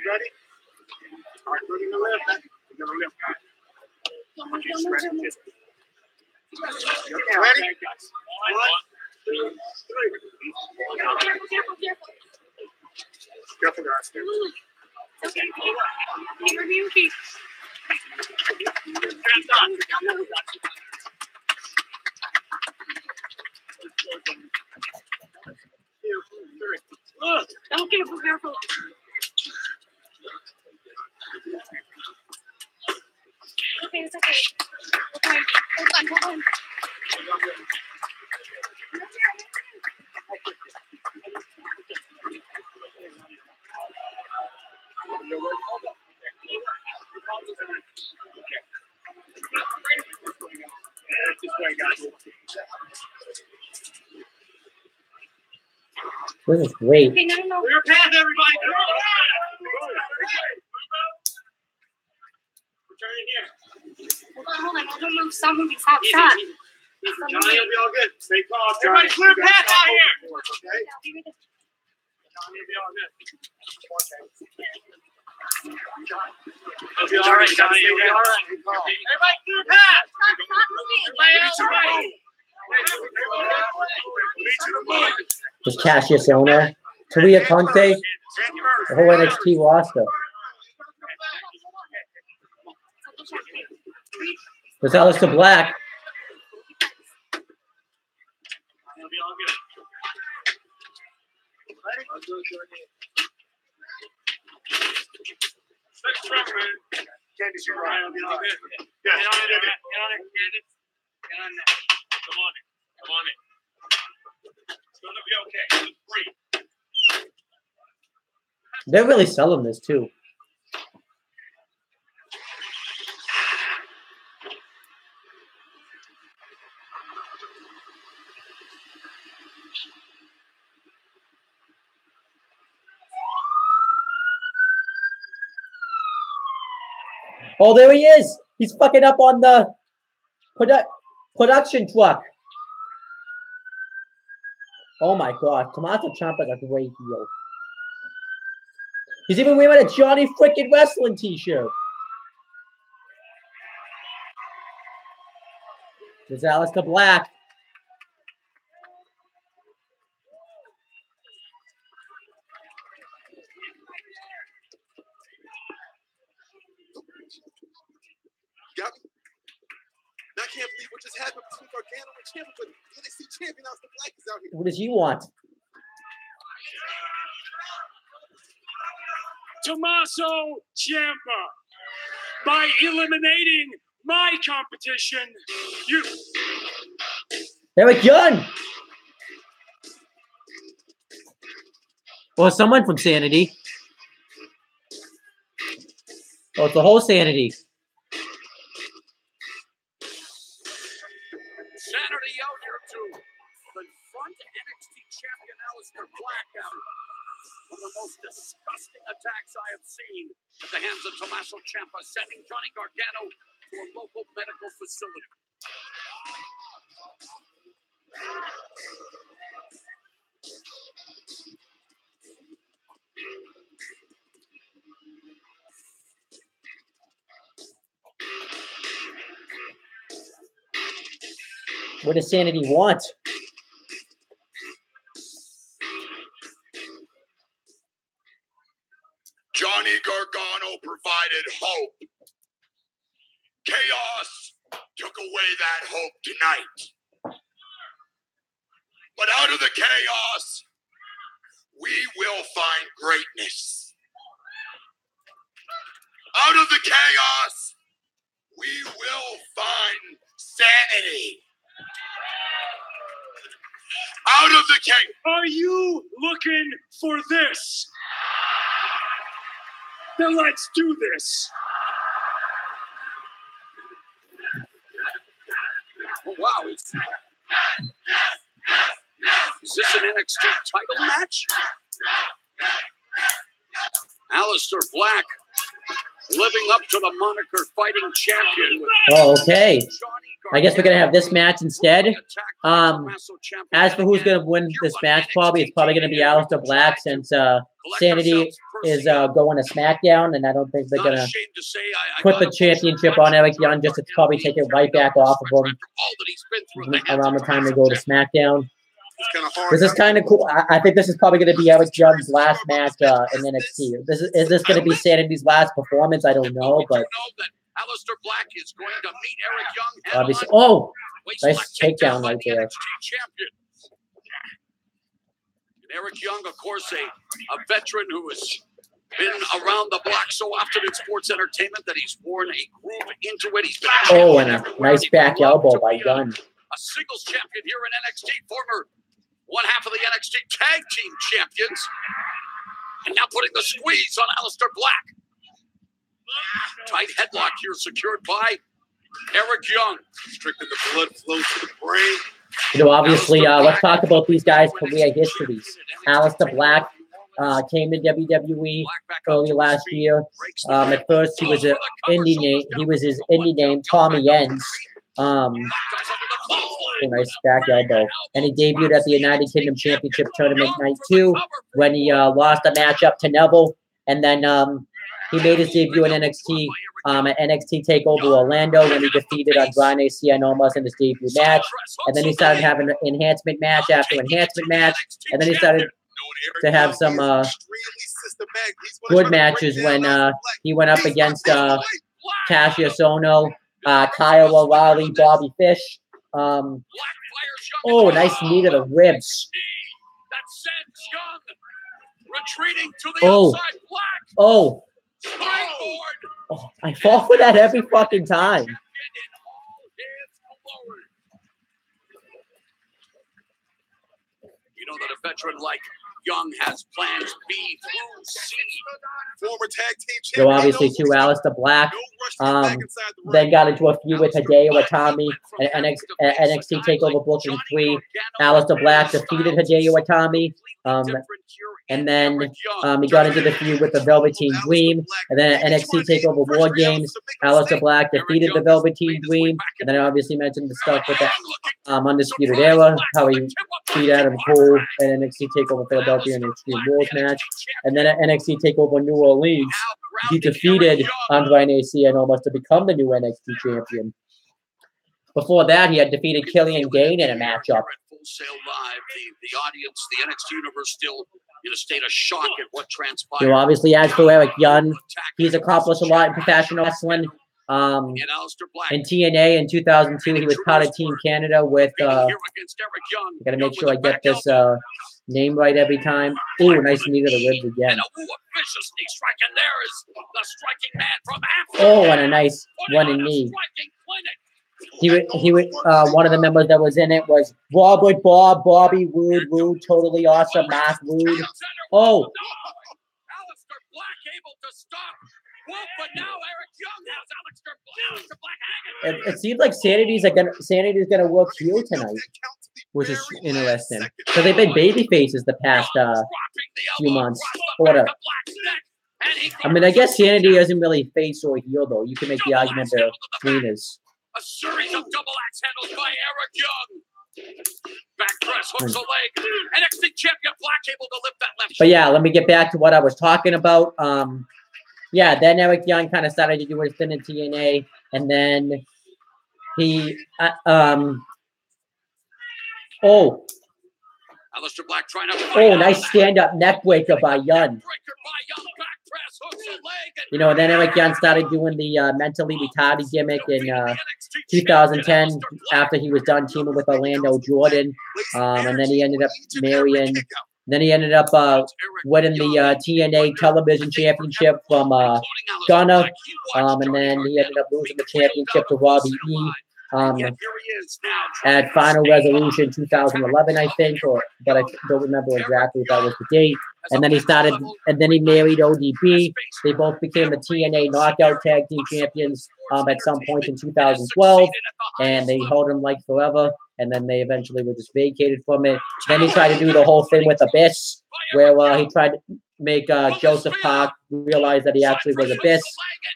Ready? All right, we're gonna lift. We're gonna lift, guys. Okay, ready? 1, 2, 3. Careful, guys. Careful. Okay, it's okay. Okay, hold on. This is great. Okay, no. Clear path, everybody. Return in here. Hold on. Don't move. Stop moving. Stop. Johnny will be all good. Stay calm. Everybody clear path out here. Okay? Johnny will be all good. You'll be all right, Johnny. You'll be all right. Everybody clear path. Stop moving. Everybody out of the way. There's Cassius Ohno, Talia Conte, the whole NXT roster. There's Aleister Black. You'll be all good. Stay strong, man. Candice, you're right. You'll be all good. Yes. Get on it, Candice. Get on there. Come on in. Come on in. It's going to be okay. Breathe. They're really selling this too. Oh, there he is. He's fucking up on the production truck. Oh my God. Tommaso Ciampa's a great heel. He's even wearing a Johnny freaking Wrestling t-shirt. There's Aleister Black. Yep. Now I can't believe what just happened between Gargano and Ciampa, but NXT champion Aleister Black is out here. What does he want? Tommaso Ciampa, by eliminating my competition, you. Eric Young. Or someone from Sanity. Oh, it's the whole Sanity. Saturday out here to confront NXT champion Aleister Black out. One of the most disgusting attacks I have seen at the hands of Tommaso Ciampa, sending Johnny Gargano to a local medical facility. What does Sanity want? Johnny Gargano provided hope. Chaos took away that hope tonight. But out of the chaos, we will find greatness. Out of the chaos, we will find sanity. Out of the chaos. Are you looking for this? Then let's do this. Oh, wow. Is this an NXT title match? Aleister Black living up to the moniker fighting champion. With Oh, okay. I guess we're going to have this match instead. As for who's going to win this match, it's probably going to be Aleister Black, since Sanity is going to SmackDown, and I don't think they're going to put the championship on Eric Young, just to probably take it right back off of him around the time they go to SmackDown. This is kind of cool. I think this is probably going to be Eric Young's last match in NXT. Is this going to be Sanity's last performance? I don't know, but Aleister Black is going to meet Eric Young. Obviously, oh, nice takedown right there. And Eric Young, of course, a veteran who has been around the block so often in sports entertainment that he's worn a groove into it. He's been and a nice back elbow by Young. A singles champion here in NXT, former one half of the NXT Tag Team Champions, and now putting the squeeze on Aleister Black. Tight headlock here secured by Eric Young. Restricting the blood flow to the brain. Obviously, let's talk about these guys' career histories. Aleister Black came to WWE early last year. At first, he was an indie name. He was his indie name, Tommy Ends. Nice back elbow. And he debuted at the United Kingdom Championship Tournament Night 2 when he lost a matchup to Neville. And then he made his debut in NXT at NXT TakeOver Orlando when he defeated Andrade Cien Almas in his debut match. And then he started having an enhancement match after enhancement match. And then he started to have some good matches when he went up against Cassius Ohno, Kyle O'Reilly, Bobby Fish. Oh, nice knee to the ribs. Oh, oh. Oh, I fall for that every fucking time. You know that a veteran like Young has plans B through C. Former tag team So obviously, too, Aleister Black then got into a feud with Hideo Itami at NXT TakeOver Brooklyn 3. Aleister Black defeated Hideo Itami. And then he got into the feud with the Velveteen Dream. And then at NXT TakeOver War Games, Aleister Black defeated the Velveteen Dream. And then I obviously mentioned the stuff with the Undisputed Era, how he beat Adam Cole at NXT TakeOver Philadelphia in an Extreme Rules match. And then at NXT TakeOver New Orleans, he defeated Andrade Cien Almas to become the new NXT champion. Before that, he had defeated Killian Dane in a matchup. Full Sail Live, the audience, the NXT universe still in a state of shock at what transpired. So obviously, as for Eric Young, he's accomplished a lot in professional wrestling. In TNA in 2002, he was part of Team Canada with. I gotta make sure I get this name right every time. Ooh, nice knee to the ribs again. Oh, and a nice running knee. He one of the members that was in it was Robert Bob, Bobby Roode, totally awesome, Mark Roode. Oh. Aleister Black able to stop Wolf, but now Eric Young has Aleister Black hanging. It seems like Sanity's gonna work heel tonight, which is interesting because they've been baby faces the past few months. Or whatever. I mean, I guess Sanity isn't really face or heel though. You can make the argument they're tweeners. A series of double axe handles by Eric Young. Back press, hooks a leg. NXT champion Black able to lift that left. But yeah, let me get back to what I was talking about. Yeah, then Eric Young kind of started to do his thing in TNA, and then he Oh, Aleister Black trying to oh, nice stand-up neck breaker by Young. You know, and then Eric Young started doing the mentally retarded gimmick in 2010 after he was done teaming with Orlando Jordan. And then he ended up marrying. Then he ended up winning the TNA Television Championship from Gunner. And then he ended up losing the championship to Robbie E. At Final Resolution 2011, I think, but I don't remember exactly if that was the date. And then he married ODB. They both became the TNA Knockout Tag Team Champions at some point in 2012, and they held them like forever. And then they eventually were just vacated from it. Then he tried to do the whole thing with Abyss, where he tried to make Joseph Park realize that he actually was Abyss,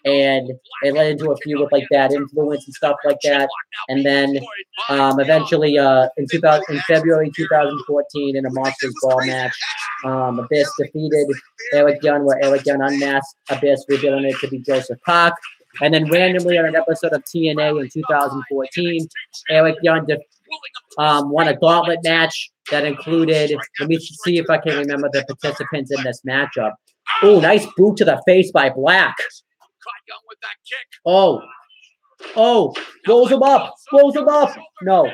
and it led into a feud with like bad influence and stuff like that. And then eventually in February 2014, in a Monsters Ball match, Abyss defeated Eric Young, where Eric Young unmasked Abyss, revealing it to be Joseph Park. And then randomly on an episode of TNA in 2014, Eric Young won a gauntlet match that included, let me see if I can remember the participants in this matchup. Oh, nice boot to the face by Black. Oh, rolls him up. No.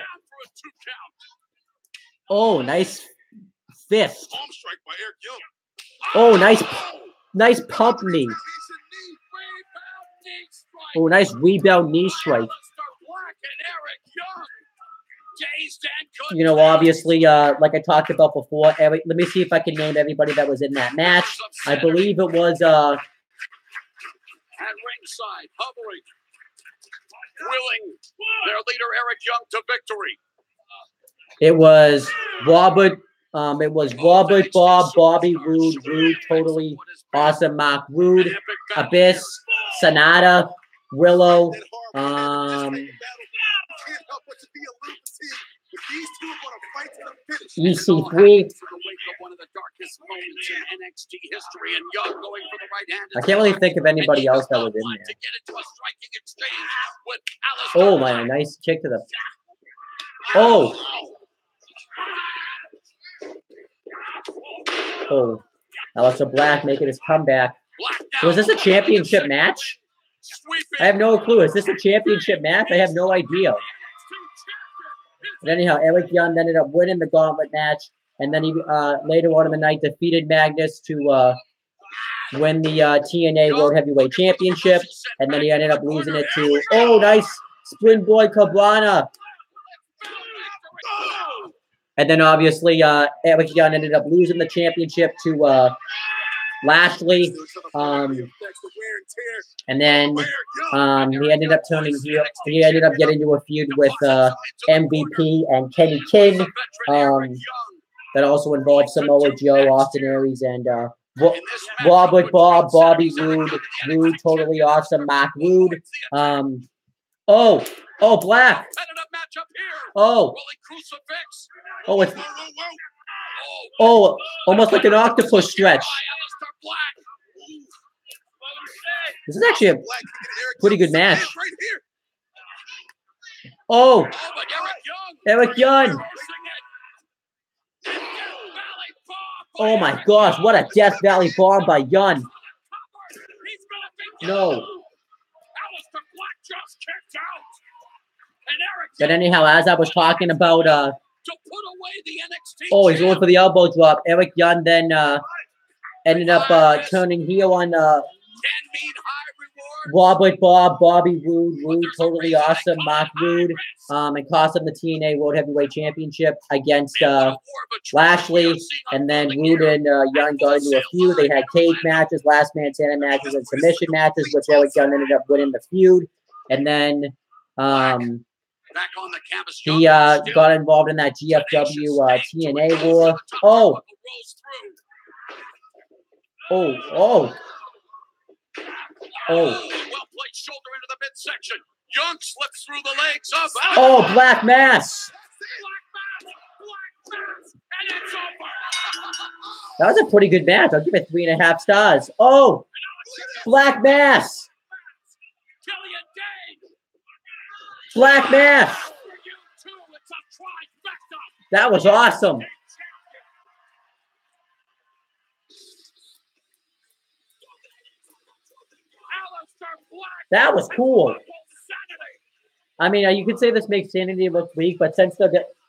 Oh, nice fist. Oh, nice pump knee. Oh, nice rebound knee strike. You know, obviously, like I talked about before, let me see if I can name everybody that was in that match. I believe it was at ringside, hovering, willing their leader Eric Young to victory. It was Robert Bob, Bobby Roode, Totally Awesome Mark Rude, Abyss, Sonata, Willow, EC3. I can't really think of anybody else that was in there. Oh my, nice kick to the. Oh, Aleister Black making his comeback. Was this a championship match? I have no clue. Is this a championship match? I have no idea. But anyhow, Eric Young ended up winning the gauntlet match, and then he later on in the night defeated Magnus to win the TNA World Heavyweight Championship, and then he ended up losing it to, oh, nice Springboard Cabana. And then obviously Eric Young ended up losing the championship to Lashley, and then he ended up turning heel. He ended up getting into a feud with MVP and Kenny King. That also involved Samoa Joe, Austin Aries, and Robert Bob, Bobby Roode, Totally Awesome, Mark Rude. Oh, Black. It's almost like an octopus stretch. This is actually a pretty good match. Oh, Eric Young. Oh my gosh, what a Death Valley bomb by Young. No. But anyhow, as I was talking about, he's going for the elbow drop. Eric Young then ended up turning heel on Robert Bob, Bobby Roode, Totally Awesome, Mark Rude, and cost him the TNA World Heavyweight Championship against Lashley. And then Rude and Young got into a feud. They had cage matches, last man standing matches, and submission matches, which Eric Young ended up winning the feud. And then he got involved in that GFW TNA war. Well played shoulder into the midsection. Young slips through the legs of. Oh, Black Mass. And it's over. That was a pretty good match. I'll give it 3.5 stars. Oh, Black Mass. Black Mass. That was awesome. That was cool. I mean, you could say this makes Sanity look weak, but since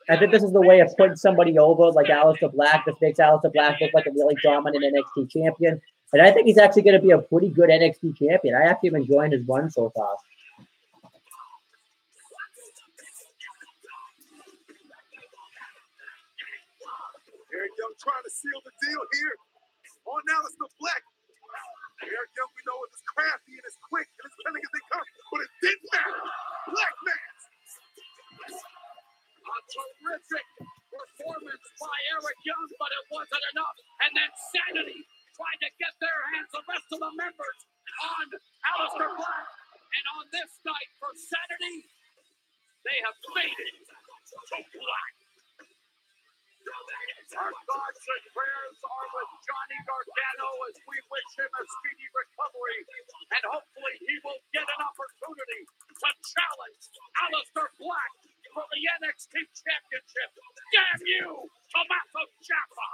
I think this is the way of putting somebody over like Aleister Black. This makes Aleister Black look like a really dominant NXT champion. And I think he's actually going to be a pretty good NXT champion. I actually am enjoying his run so far. Eric Young trying to seal the deal here on Aleister Black. Eric Young, we know, is crafty and is quick and as cunning as they come, but it didn't matter. Black man. A terrific performance by Eric Young, but it wasn't enough. And then Sanity trying to get their hands, the rest of the members, on Aleister Black. And on this night for Sanity, they have made it to Black. Our thoughts and prayers are with Johnny Gargano as we wish him a speedy recovery. And hopefully he will get an opportunity to challenge Aleister Black for the NXT Championship. Damn you, Tommaso Ciampa!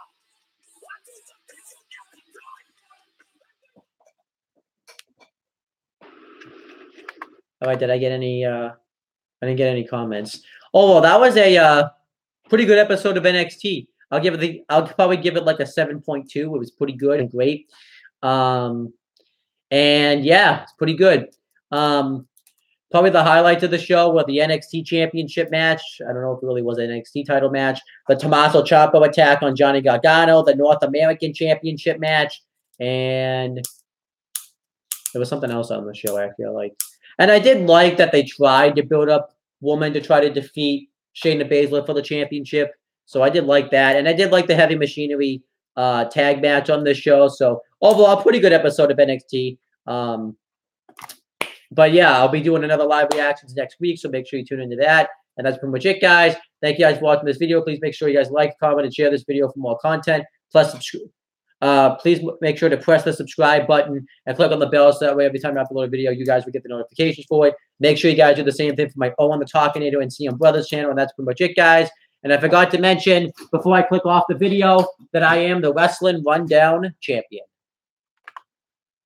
All right, did I get any? I didn't get any comments. Oh, well, that was a pretty good episode of NXT. I'll probably give it like a 7.2. It was pretty good and great. And yeah, it's pretty good. Probably the highlights of the show were the NXT Championship match. I don't know if it really was an NXT title match. The Tommaso Ciampa attack on Johnny Gargano, the North American Championship match, and there was something else on the show I feel like. And I did like that they tried to build up Woman to try to defeat Shayna Baszler for the championship. So I did like that. And I did like the Heavy Machinery tag match on this show. So overall, a pretty good episode of NXT. But yeah, I'll be doing another live reactions next week. So make sure you tune into that. And that's pretty much it, guys. Thank you guys for watching this video. Please make sure you guys like, comment, and share this video for more content. Plus, please make sure to press the subscribe button and click on the bell so that way every time I upload a video, you guys will get the notifications for it. Make sure you guys do the same thing for my Owen the Talkinator and CM Brothers channel. And that's pretty much it, guys. And I forgot to mention before I click off the video that I am the Wrestling Rundown Champion.